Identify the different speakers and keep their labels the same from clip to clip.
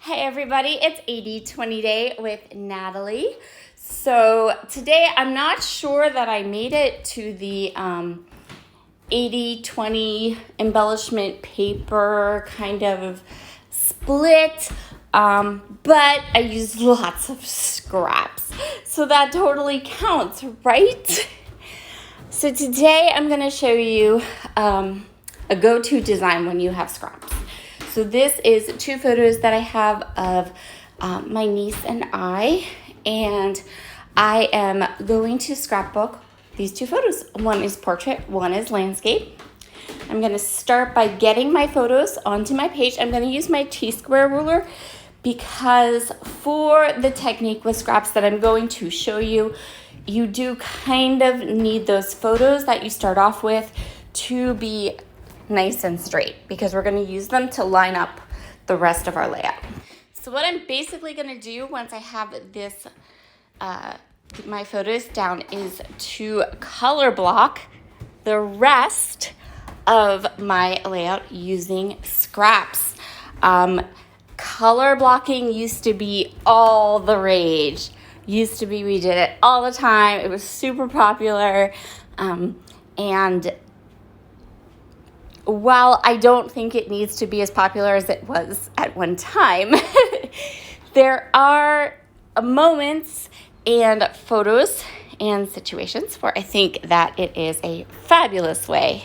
Speaker 1: Hey everybody, it's 80/20 day with Natalie. So today I'm not sure that I made it to the 80/20 embellishment paper kind of split, but I used lots of scraps. So that totally counts, right? So today I'm going to show you a go-to design when you have scraps. So this is two photos that I have of my niece and I am going to scrapbook these two photos. One is portrait, one is landscape. I'm going to start by getting my photos onto my page. I'm going to use my T-square ruler because for the technique with scraps that I'm going to show you, you do kind of need those photos that you start off with to be nice and straight because we're going to use them to line up the rest of our layout. So what I'm basically going to do once I have this, my photos down is to color block the rest of my layout using scraps. Color blocking used to be all the rage. We did it all the time. It was super popular. And while I don't think it needs to be as popular as it was at one time, there are moments and photos and situations where I think that it is a fabulous way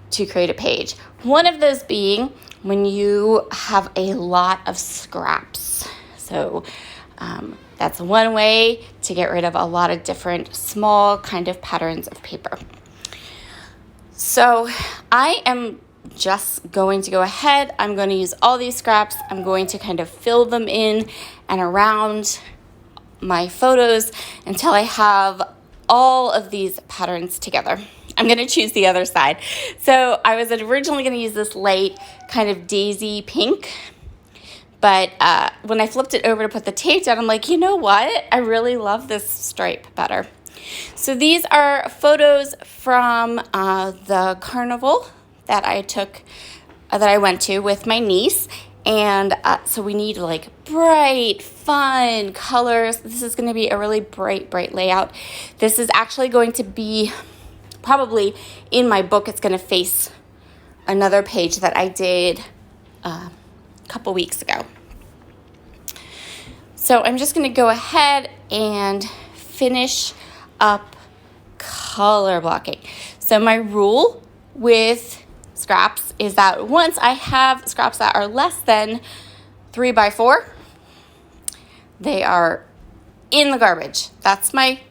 Speaker 1: to create a page. One of those being when you have a lot of scraps. So that's one way to get rid of a lot of different small kind of patterns of paper. So I am just going to go ahead. I'm going to use all these scraps. I'm going to kind of fill them in and around my photos until I have all of these patterns together. I'm going to choose the other side. So I was originally going to use this light kind of daisy pink. But when I flipped it over to put the tape down, I'm like, you know what? I really love this stripe better. So these are photos from the carnival that I went to with my niece. And so we need like bright, fun colors. This is going to be a really bright layout. This is actually going to be probably in my book. It's going to face another page that I did a couple weeks ago. So I'm just going to go ahead and finish up color blocking. So my rule with scraps is that once I have scraps that are less than 3x4, they are in the garbage. That's my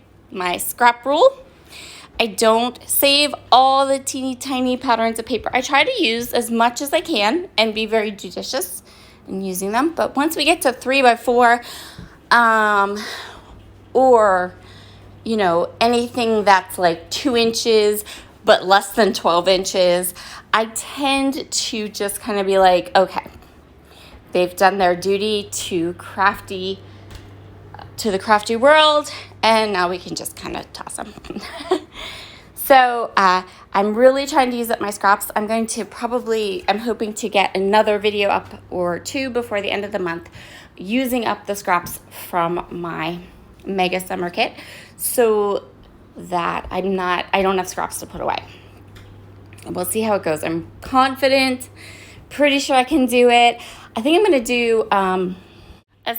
Speaker 1: scrap rule. I don't save all the teeny tiny patterns of paper. I try to use as much as I can and be very judicious in using them. But once we get to 3x4, or anything that's like 2 inches but less than 12 inches, I tend to just kind of be like, okay, they've done their duty to the crafty world, and now we can just kind of toss them. So I'm really trying to use up my scraps. I'm hoping to get another video up or two before the end of the month using up the scraps from my mega summer kit so that I don't have scraps to put away. We'll see how it goes. I'm confident, pretty sure I can do it. I think I'm going to do a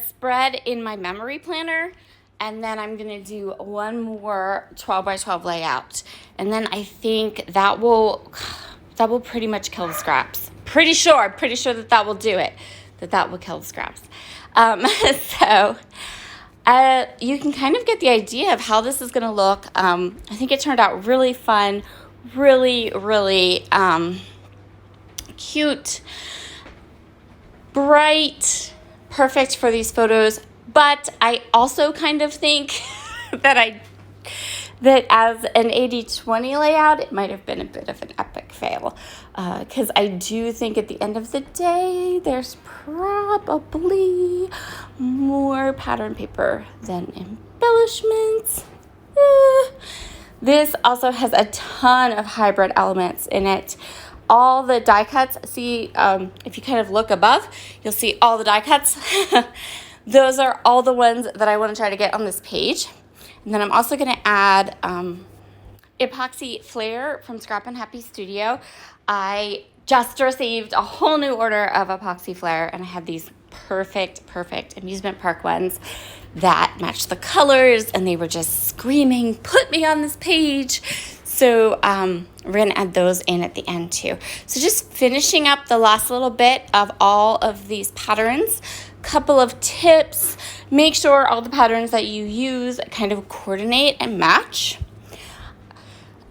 Speaker 1: spread in my memory planner, and then I'm going to do one more 12x12 layout. And then I think that will pretty much kill the scraps. Pretty sure that will do it. That will kill the scraps. So you can kind of get the idea of how this is going to look. I think it turned out really fun, really, really cute, bright, perfect for these photos. But I also kind of think that as an 80/20 layout, it might have been a bit of an epic fail. Because I do think at the end of the day, there's probably more pattern paper than embellishments. This also has a ton of hybrid elements in it. all the die cuts. See, if you kind of look above, you'll see all the die cuts. Those are all the ones that I want to try to get on this page. And then I'm also going to add epoxy flare from Scrap and Happy Studio. I just received a whole new order of epoxy flare, and I have these perfect amusement park ones that match the colors, and they were just screaming, put me on this page. So we're going to add those in at the end too. So just finishing up the last little bit of all of these patterns. Couple of tips: make sure all the patterns that you use kind of coordinate and match.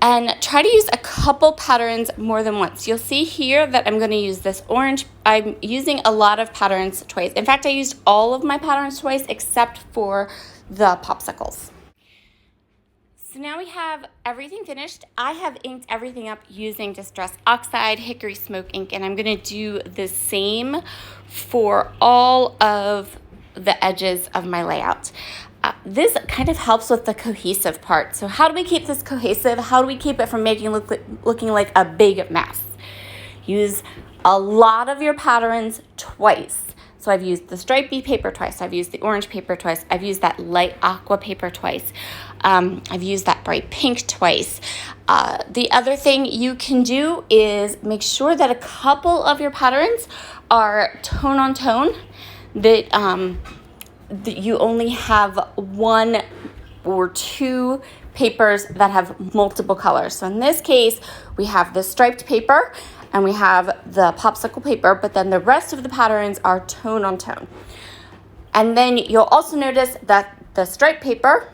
Speaker 1: And try to use a couple patterns more than once. You'll see here that I'm going to use this orange. I'm using a lot of patterns twice. In fact, I used all of my patterns twice except for the popsicles. So now we have everything finished. I have inked everything up using Distress Oxide Hickory Smoke ink, and I'm going to do the same for all of the edges of my layout. This kind of helps with the cohesive part. So how do we keep this cohesive? How do we keep it from looking like a big mess? Use a lot of your patterns twice. So I've used the stripy paper twice. I've used the orange paper twice. I've used that light aqua paper twice. I've used that bright pink twice. The other thing you can do is make sure that a couple of your patterns are tone on tone, that you only have one or two papers that have multiple colors. So in this case, we have the striped paper and we have the popsicle paper, but then the rest of the patterns are tone on tone. And then you'll also notice that the striped paper,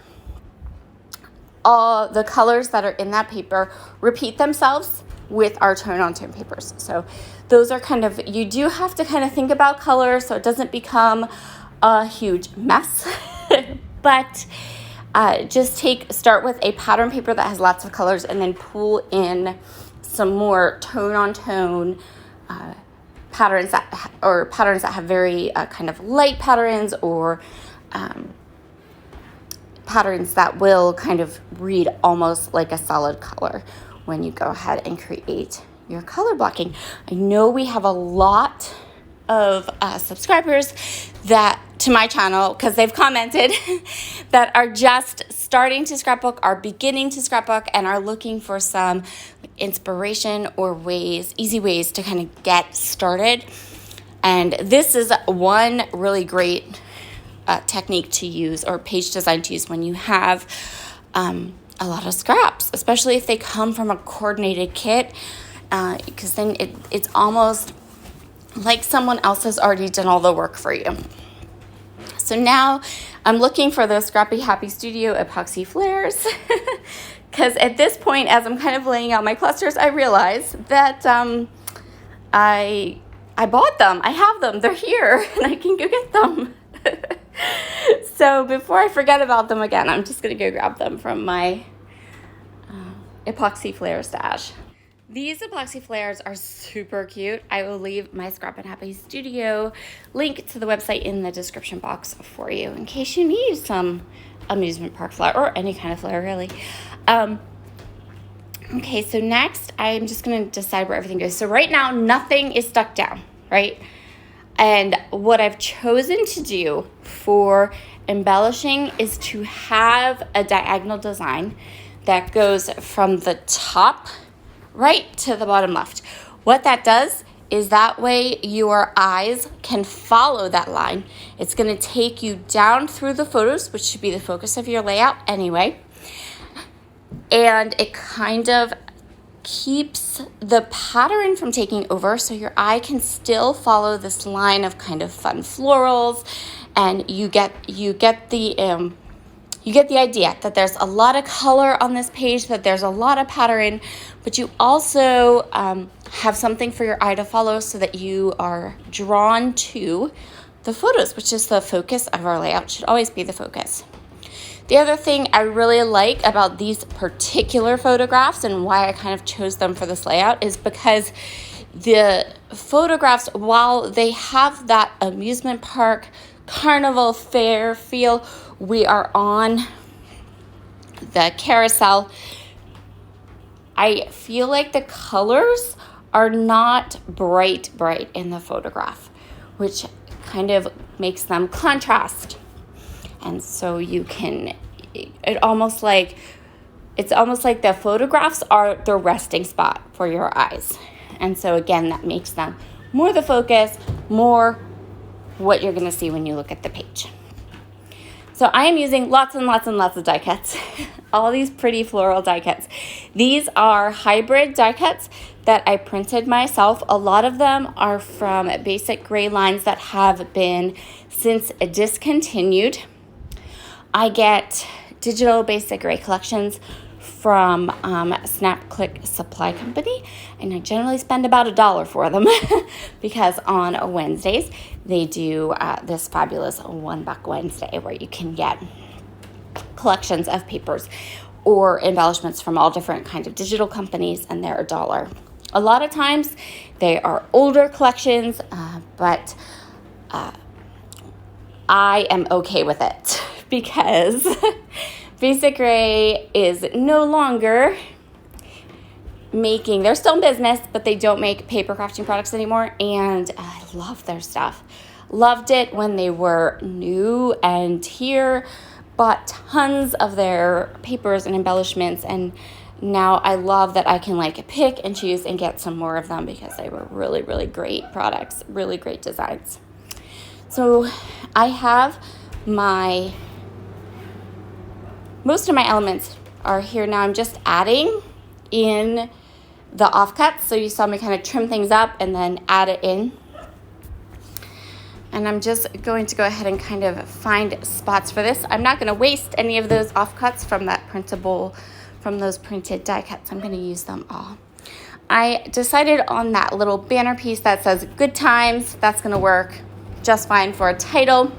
Speaker 1: all the colors that are in that paper repeat themselves with our tone on tone papers. So those are kind of, you do have to kind of think about color so it doesn't become a huge mess. But just start with a pattern paper that has lots of colors and then pull in some more tone on tone patterns that have very kind of light patterns, or patterns that will kind of read almost like a solid color when you go ahead and create your color blocking. I know we have a lot of subscribers that to my channel, because they've commented, that are just starting to scrapbook, are beginning to scrapbook, and are looking for some inspiration or easy ways to kind of get started. And this is one really great technique to use, or page design to use, when you have a lot of scraps, especially if they come from a coordinated kit, because then it's almost like someone else has already done all the work for you. So now I'm looking for those Scrappy Happy Studio epoxy flares, because at this point, as I'm kind of laying out my clusters, I realize that I bought them. I have them. They're here, and I can go get them. So before I forget about them again, I'm just going to go grab them from my epoxy flare stash. These epoxy flares are super cute. I will leave my Scrap and Happy Studio link to the website in the description box for you in case you need some amusement park flare, or any kind of flare really. Okay, so next I'm just going to decide where everything goes. So right now nothing is stuck down, right? And what I've chosen to do for embellishing is to have a diagonal design that goes from the top right to the bottom left. What that does is that way your eyes can follow that line. It's going to take you down through the photos, which should be the focus of your layout anyway. And it kind of keeps the pattern from taking over, so your eye can still follow this line of kind of fun florals, and you get the idea that there's a lot of color on this page, that there's a lot of pattern, but you also have something for your eye to follow so that you are drawn to the photos, which is the focus of our layout, should always be the focus. The other thing I really like about these particular photographs, and why I kind of chose them for this layout, is because the photographs, while they have that amusement park, carnival fair feel, we are on the carousel, I feel like the colors are not bright in the photograph, which kind of makes them contrast. And so you can, it's almost like the photographs are the resting spot for your eyes. And so again, that makes them more the focus, more what you're going to see when you look at the page. So I am using lots and lots of die cuts. All these pretty floral die cuts. These are hybrid die cuts that I printed myself. A lot of them are from basic gray lines that have been since discontinued. I get digital basic gray collections from Snap Click Supply Company, and I generally spend about $1 for them because on Wednesdays they do this fabulous $1 Wednesday where you can get collections of papers or embellishments from all different kinds of digital companies, and they're $1. A lot of times they are older collections, but I am okay with it because Basic Gray is no longer they're still in business, but they don't make paper crafting products anymore, and I love their stuff. Loved it when they were new and here, bought tons of their papers and embellishments, and now I love that I can pick and choose and get some more of them because they were really, really great products, really great designs. So I have most of my elements are here now. I'm just adding in the offcuts. So you saw me kind of trim things up and then add it in. And I'm just going to go ahead and kind of find spots for this. I'm not going to waste any of those offcuts from those printed die cuts. I'm going to use them all. I decided on that little banner piece that says Good Times. That's going to work just fine for a title.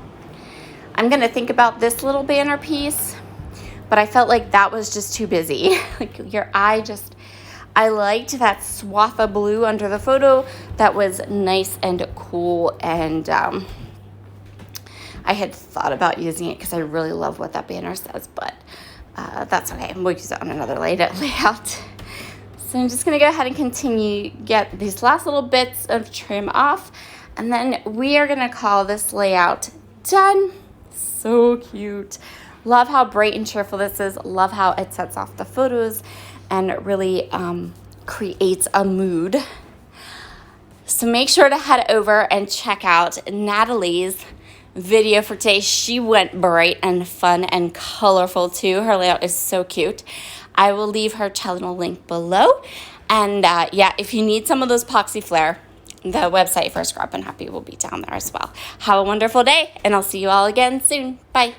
Speaker 1: I'm going to think about this little banner piece, but I felt like that was just too busy. I liked that swath of blue under the photo. That was nice and cool, and I had thought about using it because I really love what that banner says, but that's okay. We'll use it on another layout. So I'm just going to go ahead and continue, get these last little bits of trim off, and then we are going to call this layout done. So cute. Love how bright and cheerful this is. Love how it sets off the photos and really creates a mood. So make sure to head over and check out Natalie's video for today. She went bright and fun and colorful too. Her layout is so cute. I will leave her channel link below. And if you need some of those epoxy flare, the website for Scrap and Happy will be down there as well. Have a wonderful day, and I'll see you all again soon. Bye.